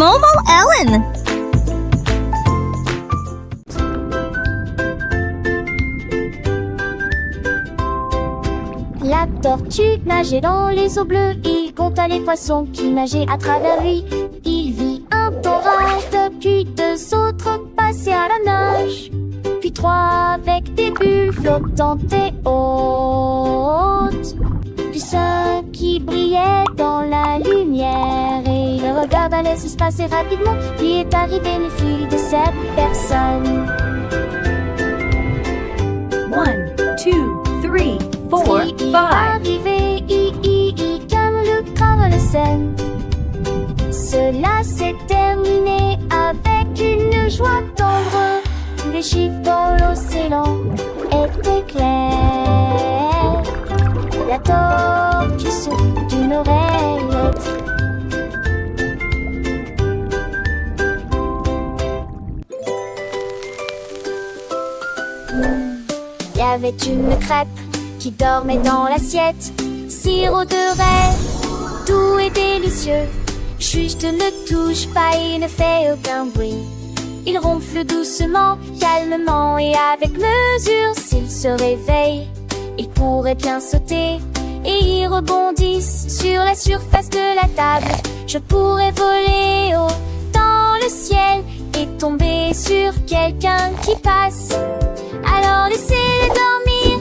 Momo Ellen. La tortue nageait dans les eaux bleues. Il compta les poissons qui nageaient à travers lui. Il vit un dorade, puis deux autres passer à la nage, puis trois avec des bulles flottantes et hautes, puis cinq qui brillaient dans la lumière. Et il regarda l'espace passer rapidement, puis est arrivé le fil de cette personne. 1, 2, 3, 4, 5. Arrivé, comme le crâne le scène. Cela s'est terminé avec une joie tendre. Tous les chiffres dans l'océan étaient clairs. La tortue sourit d'une oreillette. Il y avait une crêpe qui dormait dans l'assiette. Sirop de rêve, doux et délicieux. Juste ne touche pas et ne fait aucun bruit. Il ronfle doucement, calmement et avec mesure. S'il se réveille, il pourrait bien sauter et y rebondisse sur la surface de la table. Je pourrais voler haut dans le ciel et tomber sur quelqu'un qui passe. Alors laissez-le dormir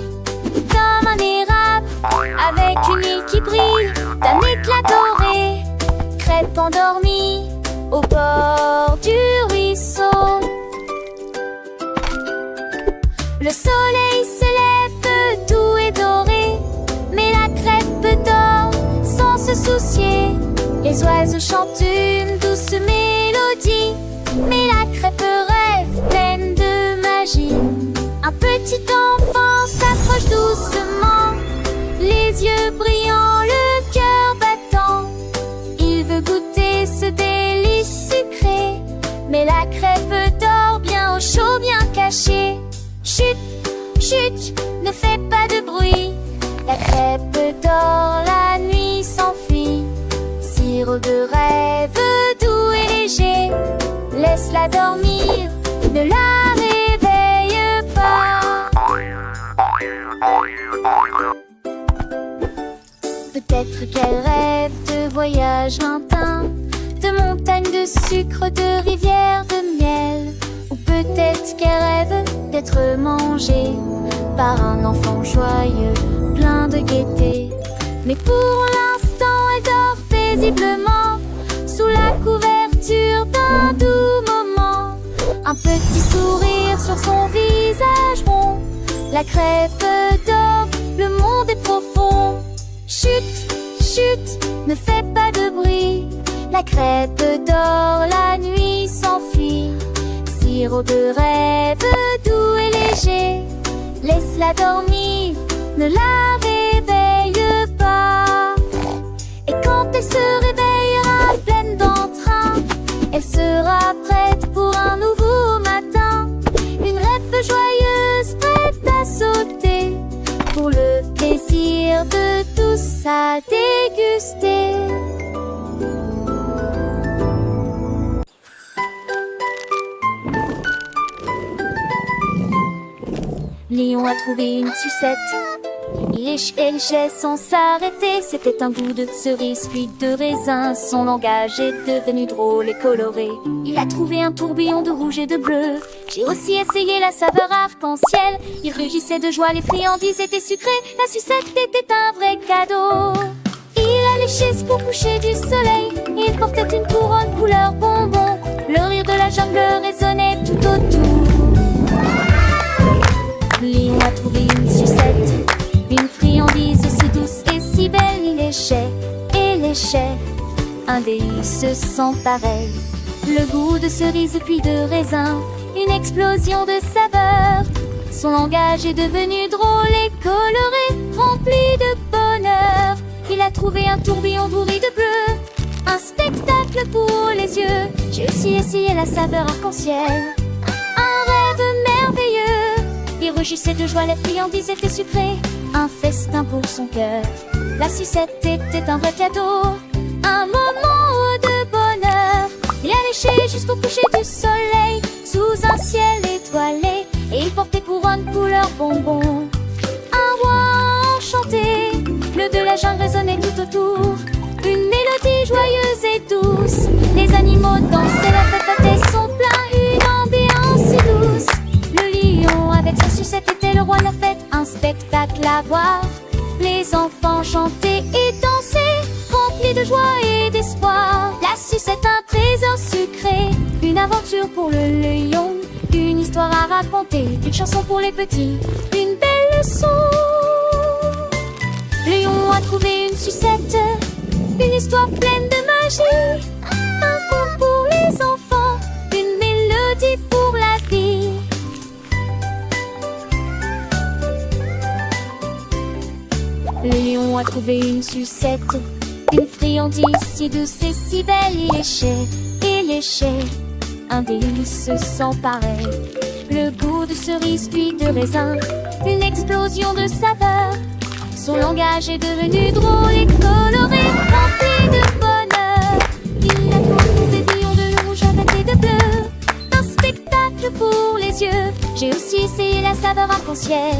comme un érable, avec une île qui brille d'un éclat doré. Crêpe endormie au bord du ruisseau. Le soleil se lève doux et doré, mais la crêpe dort sans se soucier. Les oiseaux chantent une douce mélodie, mais la crêpe rêve pleine de magie. Un petit enfant s'approche doucement, les yeux brillants, le cœur battant. Il veut goûter ce délice sucré, mais la crêpe dort bien au chaud, bien cachée. Chut, chut, ne fais pas de bruit. La crêpe dort, la nuit s'enfuit. Sirop de rêve doux et léger, laisse-la dormir, ne la réveille pas. Peut-être qu'elle rêve de voyages lointains, de montagnes de sucre, de rivières de miel. Ou peut-être qu'elle rêve d'être mangée par un enfant joyeux, plein de gaieté. Mais pour l'instant, elle dort paisiblement sous la couverture d'un doux moment. Un petit sourire sur son visage rond. La crêpe dort, le monde est profond. Chut, chut, ne fais pas de bruit. La crêpe dort, la nuit s'enfuit. Sirop de rêve doux et léger, laisse-la dormir, ne la réveille pas. Et quand elle se réveillera pleine d'entrain, elle sera prête pour un nouveau matin. Une rêve joyeuse prête à sauter, pour le plaisir de tous à déguster. Léon a trouvé une sucette. Il léchait sans s'arrêter. C'était un goût de cerise puis de raisin. Son langage est devenu drôle et coloré. Il a trouvé un tourbillon de rouge et de bleu. J'ai aussi essayé la saveur arc-en-ciel. Il rugissait de joie, les friandises étaient sucrées. La sucette était un vrai cadeau. Il a léché pour coucher du soleil. Il portait une couronne couleur bonbon. Le rire de la jungle résonnait tout autour. Léon a trouvé une sucette, une friandise si douce et si belle. Il léchait et léchait, un délice sans pareil. Le goût de cerise puis de raisin, une explosion de saveurs. Son langage est devenu drôle et coloré, rempli de bonheur. Il a trouvé un tourbillon bourré de bleu, un spectacle pour les yeux. J'ai aussi essayé la saveur arc-en-ciel, un rêve merveilleux. Il rugissait de joie, les friandises étaient sucrées, un festin pour son cœur. La sucette était un vrai cadeau, un moment de bonheur. Il a jusqu'au coucher du soleil, sous un ciel étoilé, et il portait couronne couleur bonbon. Un roi enchanté, le de la jungle résonnait tout autour, une mélodie joyeuse et douce. Les animaux dansaient, la fête battait son plein, une ambiance si douce. Le lion avec sa sucette était le roi de la fête, un spectacle à voir. Les enfants chantaient et dansaient, remplis de joie et d'espoir. La sucette, un trésor sucré, une aventure pour le lion, une histoire à raconter, une chanson pour les petits, une belle leçon. Le lion a trouvé une sucette, une histoire pleine de magie, un conte pour les enfants, une mélodie pour la vie. Le lion a trouvé une sucette, une friandise si douce et si belle. Il léchait, un délice sans pareil. Le goût de cerise puis de raisin, une explosion de saveurs. Son langage est devenu drôle et coloré, rempli de bonheur. Il a trouvé des rayons de rouge avec et de bleu, un spectacle pour les yeux. J'ai aussi essayé la saveur arc-en-ciel,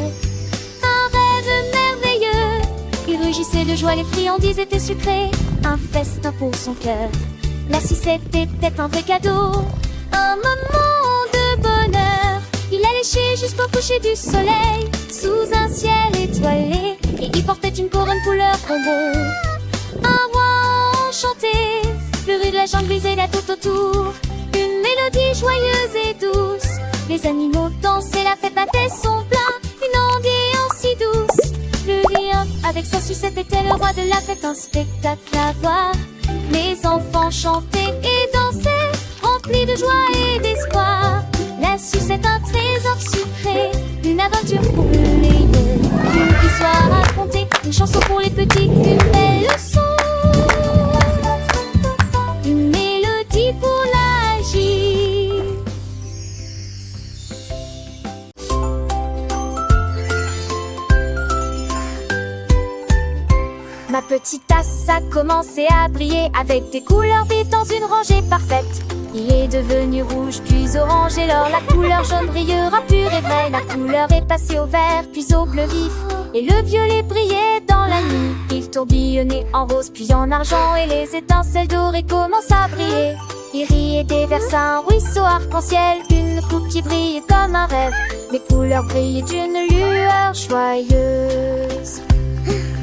un rêve merveilleux. Il rugissait de joie, les friandises étaient sucrées, un festin pour son cœur. La sucette était un vrai cadeau, un moment de bonheur. Il a léché jusqu'au coucher du soleil, sous un ciel étoilé, et il portait une couronne couleur bonbon. Un roi enchanté, le rude de la jungle brisait là tout autour, une mélodie joyeuse et douce. Les animaux dansaient, la fête battait son plein, une ambiance si douce. Le lion avec sa sucette était le roi de la fête, un spectacle à voir. Les enfants chantaient et dansaient, remplis de joie et d'espoir. La sucette, un trésor sucré, une aventure pour le lion, une histoire à raconter, une chanson pour les petits, une belle leçon, une mélodie pour l'agir. Ma petite tasse a commencé à briller avec des couleurs vives dans une rangée parfaite. Il est devenu rouge puis orange et alors la couleur jaune brillera pure et vraie. La couleur est passée au vert puis au bleu vif et le violet brillait dans la nuit. Il tourbillonnait en rose puis en argent et les étincelles dorées commencent à briller. Il riait déversa un ruisseau arc-en-ciel, une coupe qui brillait comme un rêve. Les couleurs brillaient d'une lueur joyeuse.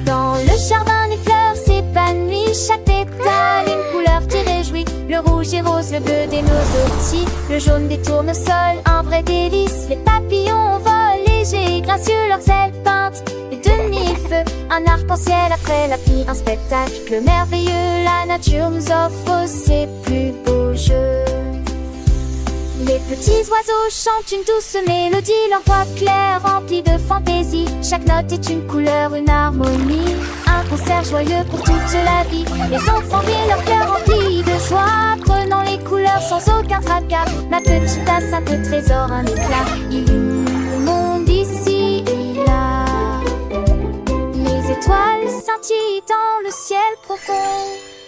Dans le jardin, les fleurs s'épanouissent, chaque pétale une couleur qui réjouit. Le rouge et rose, le bleu des noisetiers, le jaune des tournesols, un vrai délice. Les papillons volent légers et gracieux, leurs ailes peintes et demi-feu. Un arc-en-ciel après la pluie, un spectacle merveilleux. La nature nous offre ses plus beaux jeux. Les petits oiseaux chantent une douce mélodie, leur voix claire remplie de fantaisie. Chaque note est une couleur, une harmonie, un concert joyeux pour toute la vie. Les enfants rient, leur cœur rempli de joie, prenant les couleurs sans aucun tracas. Ma petite tasse, un peu trésor, un éclat, illumine le monde ici et là. Les étoiles scintillent dans le ciel profond,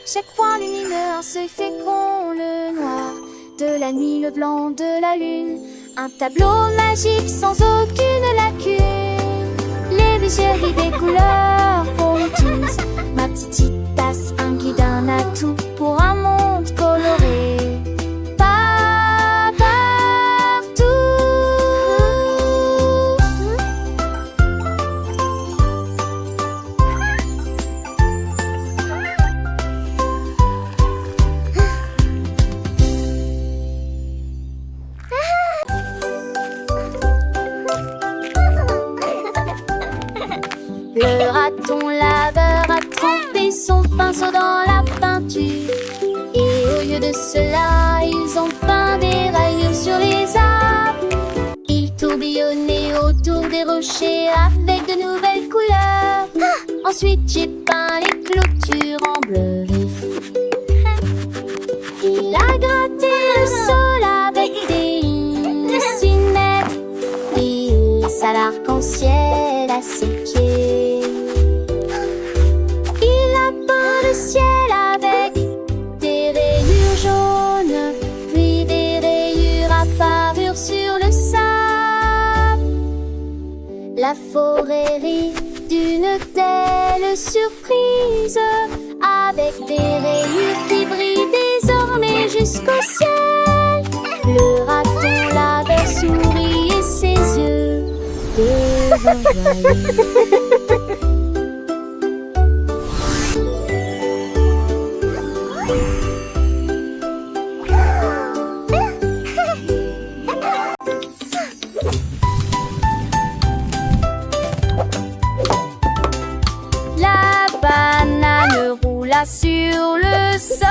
chaque point lumineux, un seuil fécond, le noir de la nuit, le blanc de la lune, un tableau magique sans aucune lacune. Les bijouteries des couleurs pour nous tous. Ma petite tasse, un guide, un atout pour un monde coloré. Pas partout. Le raton laveur a trempé son pinceau dans la peinture. Et au lieu de cela, ils ont peint des rayures sur les arbres. Ils tourbillonnaient autour des rochers avec de nouvelles couleurs. Ensuite, j'ai peint les clôtures en bleu vif. Il a gratté le sol avec des cinettes et ça l'arc-en-ciel à ses pieds. Il a peint le ciel avec des rayures jaunes, puis des La forêt rit d'une telle surprise, avec des rayures qui brillent désormais jusqu'au ciel. Le raton laveur sourit et ses yeux deviennent joyeux. La banane roula sur le sol.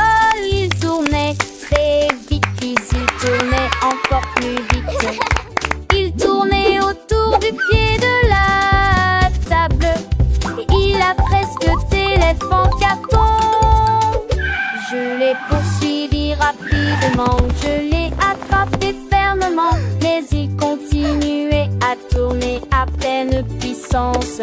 Il tournait très vite, puis il tournait encore plus vite. Il tournait autour du pied de la table et il a presque téléphone carton. Je l'ai poursuivi rapidement, je l'ai attrapé fermement, mais il continuait à tourner à pleine puissance.